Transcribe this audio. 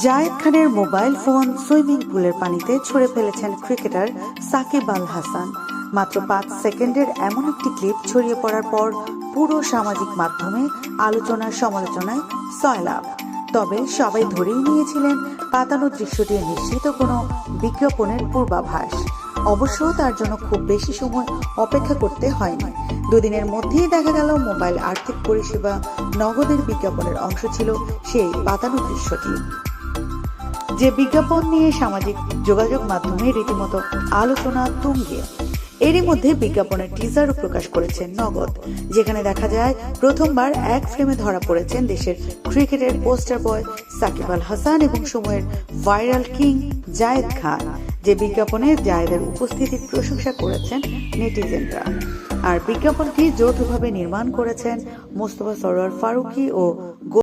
জায়েদ খানের mobile phone swimming পুলের পানিতে ছুঁড়ে ফেলেছেন ক্রিকেটার সাকিব আল হাসান। মাত্র 5 সেকেন্ডের এমন একটি ক্লিপ ছড়িয়ে পড়ার পর পুরো সামাজিক মাধ্যমে আলোচনার সমালোচনায় সয়লাব। তবে সবাই ধরেই নিয়েছিলেন পাতানো দৃশ্যটি নিশ্চিত কোনো বিজ্ঞাপনের পূর্বাভাস। অবশ্য তার জন্য খুব বেশি সময় অপেক্ষা করতে হয়নি। দুদিনের মধ্যেই দেখা গেল মোবাইল আর্থিক পরিষেবা নগদের বিজ্ঞাপনের অংশ ছিল সেই পাতানো দৃশ্যটি, যে বিজ্ঞাপন নিয়ে সামাজিক যোগাযোগ মাধ্যমে রীতিমতো আলোচনা তুঙ্গে। এরই মধ্যে বিজ্ঞাপনের টিজারও প্রকাশ করেছেন নগদ, যেখানে দেখা যায় প্রথমবার এক ফ্রেমে ধরা পড়েছেন দেশের ক্রিকেটের পোস্টার বয় সাকিব আল হাসান এবং সময়ের ভাইরাল কিং জায়েদ খান। যে বিজ্ঞাপনে জায়েদের উপস্থিতির প্রশংসা করেছেন নেটিজেনরা। আর বিজ্ঞাপনটি যৌথভাবে নির্মাণ করেছেন মোস্তফা সরোয়ার ফারুকী ও